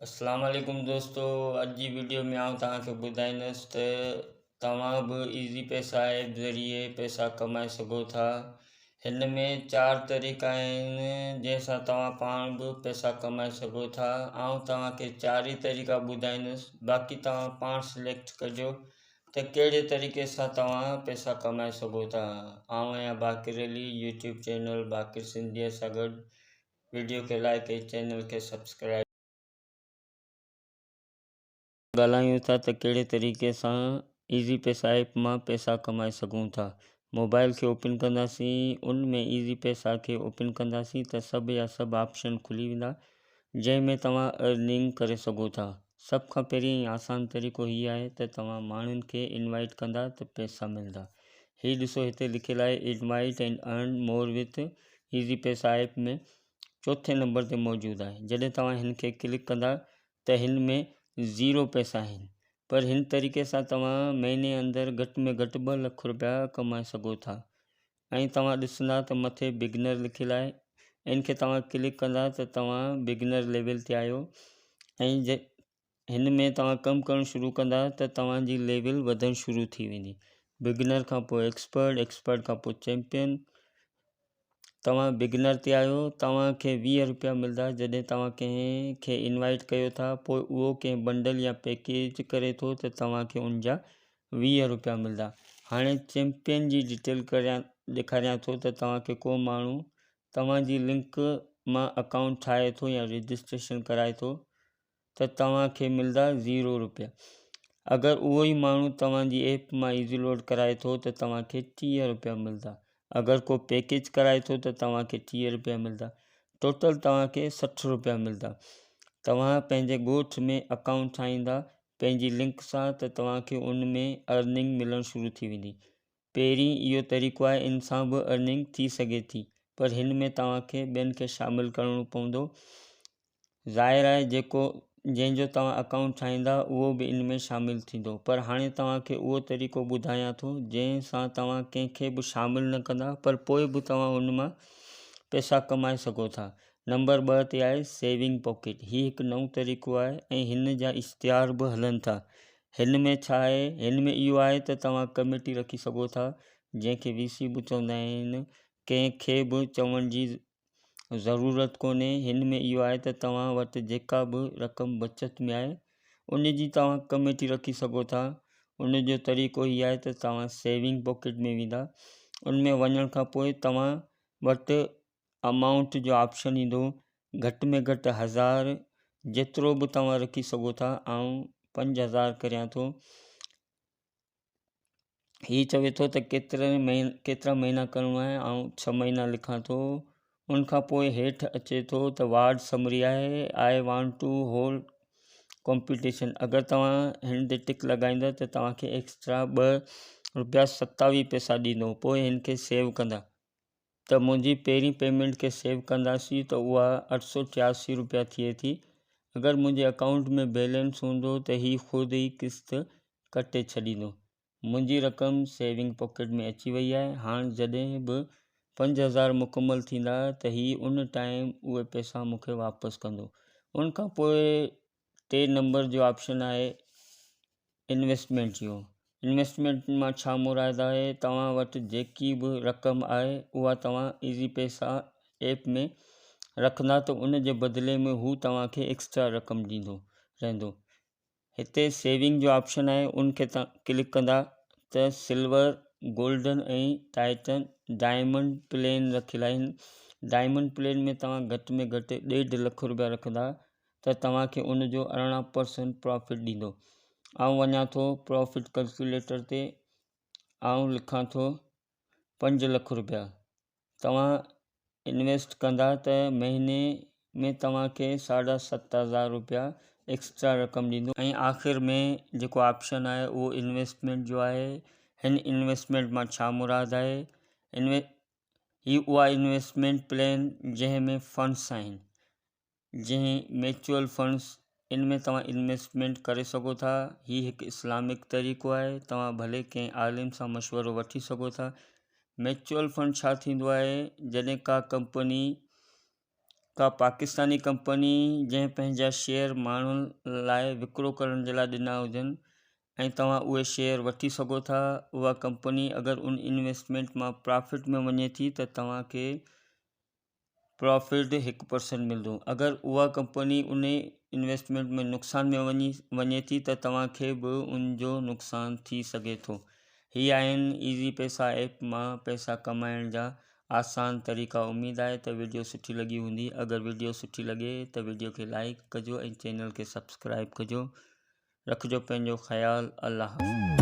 अस्सलाम वालेकुम दोस्तों। अॼु जी वीडियो में आउं तव्हांखे ॿुधाईंदुसि त तव्हां बि ईज़ी पैसा ऐप ज़रिए पैसा कमाए सघो था। हिन में 4 तरीक़ा आहिनि जंहिंसां तव्हां पाण बि पैसा कमाए सघो था। आउं तव्हांखे 4 ई तरीक़ा ॿुधाईंदुसि, बाक़ी तव्हां पाण सिलेक्ट कजो त कहिड़े तरीक़े सां तव्हां पैसा कमाए सघो था। आउं आहियां बाक़िर अली, यूट्यूब चैनल बाक़िर सिंधीअ सां गॾु। वीडियो खे लाइक ऐं चैनल खे सब्सक्राइब। ॻाल्हायूं था त कहिड़े तरीक़े सां ईज़ी पैसा ऐप मां पैसा कमाए सघूं था। मोबाइल खे ओपन कंदासीं, उन में ईज़ी पैसा खे ओपन कंदासीं त सभु या सभु ऑप्शन खुली वेंदा जंहिंमें तव्हां अर्निंग करे सघो था। सभ खां पहिरीं आसान तरीक़ो हीअ आहे त तव्हां माण्हुनि खे इनवाइट कंदा त पैसा मिलंदा। हीअ ॾिसो, हिते लिखियलु आहे invite and earn more with easy पैसा ऐप में चौथे नंबर ते मौजूदु आहे। जॾहिं तव्हां हिन खे क्लिक कंदा त हिन में 0 पैसा आहिनि, पर हिन तरीक़े सां तव्हां महीने अंदरि घटि में घटि 2 लख रुपया कमाए सघो था। ऐं तव्हां ॾिसंदा त मथे बिगिनर लिखियलु आहे, इन खे तव्हां क्लिक कंदा त तव्हां बिगिनर लेवल ते आहियो। ऐं हिन में तव्हां कमु करणु शुरू कंदा त तव्हांजी लेवल वधणु शुरू थी वेंदी। बिगिनर खां पोइ एक्सपर्ट, एक्सपर्ट खां पोइ चैम्पियन। तव्हां बिगिनर ते आहियो, तव्हांखे 20 रुपया मिलंदा जॾहिं तव्हां कंहिंखे इनवाइट कयो था, पोइ उहो कंहिं बंडल या पैकेज करे थो त तव्हांखे उन जा 20 रुपया मिलंदा। हाणे चैम्पियन जी डिटेल ॾेखारियां थो त तव्हांखे को माण्हू तव्हांजी लिंक मां अकाउंट ठाहे थो या रजिस्ट्रेशन कराए थो त तव्हांखे मिलंदा 0 रुपया। अगरि उहो ई माण्हू तव्हांजी ऐप मां ईज़ी लोड कराए थो त तव्हांखे 30 रुपया मिलंदा। अगरि को पैकेज कराए थो त तव्हांखे 30 रुपया मिलंदा। टोटल तव्हांखे 60 रुपया मिलंदा। तव्हां पंहिंजे ॻोठ में अकाउंट ठाहींदा पंहिंजी लिंक सां त तव्हांखे उन में अर्निंग मिलणु शुरू थी वेंदी। पहिरीं इहो तरीक़ो आहे, इन सां बि अर्निंग थी सघे थी, पर हिन में तव्हांखे ॿियनि खे शामिलु करिणो पवंदो। ज़ाहिर आहे जंहिंजो तव्हां अकाउंट ठाहींदा उहो बि इन में शामिलु थींदो, पर हाणे तव्हांखे उहो तरीक़ो ॿुधायां थो जंहिंसां तव्हां कंहिंखे बि शामिलु न कंदा, पर पोइ बि तव्हां उन मां पैसा कमाए सघो था। नंबर 2 ते आहे सेविंग पॉकेट। हीउ हिकु नओं तरीक़ो आहे ऐं हिन जा इश्तिहार बि हलनि था। हिन में छा आहे, हिन में इहो आहे त तव्हां कमेटी रखी सघो था, जंहिंखे VC बि चवंदा आहिनि। कंहिंखे बि चवण जी ज़रूरत कोन्हे। हिन में इहो आहे त तव्हां वटि जेका बि रक़म बचत में आहे उन जी तव्हां कमेटी रखी सघो था। उन जो तरीक़ो हीअ आहे त तव्हां सेविंग पॉकेट में वेंदा, उन में वञण खां पोइ तव्हां वटि अमाउंट जो ऑप्शन ईंदो। घटि में घटि 1000, जेतिरो बि तव्हां रखी सघो था। ऐं 5000 करियां थो। हीअ चवे थो त केतिरा महीना करिणो आहे, ऐं 6 महीना लिखां थो। उनखां पोइ हेठि अचे थो त वार्ड समरी आहे, I want to hold competition. अगरि तव्हां हिन ते टिक लॻाईंदा त तव्हांखे एक्स्ट्रा 2 रुपया 27 पैसा ॾींदो। पोइ हिन खे सेव कंदा त मुंहिंजी पहिरीं पेमेंट खे सेव कंदासीं त उहा 883 रुपया थिए थी। अगरि मुंहिंजे अकाउंट में बैलेंस हूंदो त हीअ ख़ुदि ई किस्त कटे छॾींदो। मुंहिंजी रक़म सेविंग पॉकेट में अची वई आहे। हाणे जॾहिं बि 5000 मुकमल थींदा त हीअ उन टाइम उहे पैसा मूंखे वापसि कंदो। उनखां पोइ 3 नंबर जो ऑप्शन आहे इन्वेस्टमेंट जो। इन्वेस्टमेंट मां छा मुराद आहे, तव्हां वटि जेकी बि रक़म आहे उहा तव्हां ईज़ी पैसा ऐप में रखंदा त उन जे बदिले में हू तव्हांखे एक्स्ट्रा रक़म ॾींदो रहंदो। हिते सेविंग जो ऑप्शन आहे, उनखे तव्हां क्लिक कंदा त सिल्वर, गोल्डन ऐं टाइटन डायमंड प्लेन रखियल आहिनि। डायमंड प्लेन में तव्हां घटि में घटि 1.5 लख रुपया रखंदा त तव्हांखे उन जो 18% प्रॉफिट ॾींदो। आउं वञा थो प्रॉफिट कैलकुलेटर ते, आउं लिखां थो 5 लख रुपया। तव्हां इन्वेस्ट कंदा त महीने में तव्हांखे 7500 रुपया एक्स्ट्रा रक़म ॾींदो। ऐं आख़िर में जेको ऑप्शन आहे उहो इन्वेस्टमेंट जो आहे। हिन इन्वेस्टमेंट मां छा मुराद आहे, ही उहा इन्वेस्टमेंट प्लान जंहिं में फंड्स आहिनि, जंहिं म्यूचुअल फंड्स, इन में तव्हां इन्वेस्टमेंट करे सघो था। हीउ हिकु इस्लामिक तरीक़ो आहे, तव्हां भले कंहिं आलिम सां मशवरो वठी सघो था। म्यूचुअल फंड छा थींदो आहे, जॾहिं का कंपनी का पाकिस्तानी कंपनी जंहिं पंहिंजा शेयर माण्हुनि लाइ विकिरो करण जे लाइ ॾिना हुजनि ऐं तव्हां उहे शेयर वठी सघो था, उहा कंपनी अगरि उन इन्वेस्टमेंट मां प्रॉफिट में वञे थी त तव्हांखे प्रॉफिट 1% मिलंदो। अगरि उहा कंपनी उन इन्वेस्टमेंट में नुक़सान में वञे थी त तव्हांखे बि उन जो नुक़सान थी सघे थो। हीअ आहिनि ईज़ी पैसा ऐप मां पैसा कमाइण जा आसान तरीक़ा। उमेदु आहे त वीडियो सुठी लॻी हूंदी। अगरि वीडियो सुठी लॻे त वीडियो खे लाइक कजो ऐं चैनल खे सब्सक्राइब कजो। रखिजो पंहिंजो ख़्यालु। अल्लाह हाफ़िज़।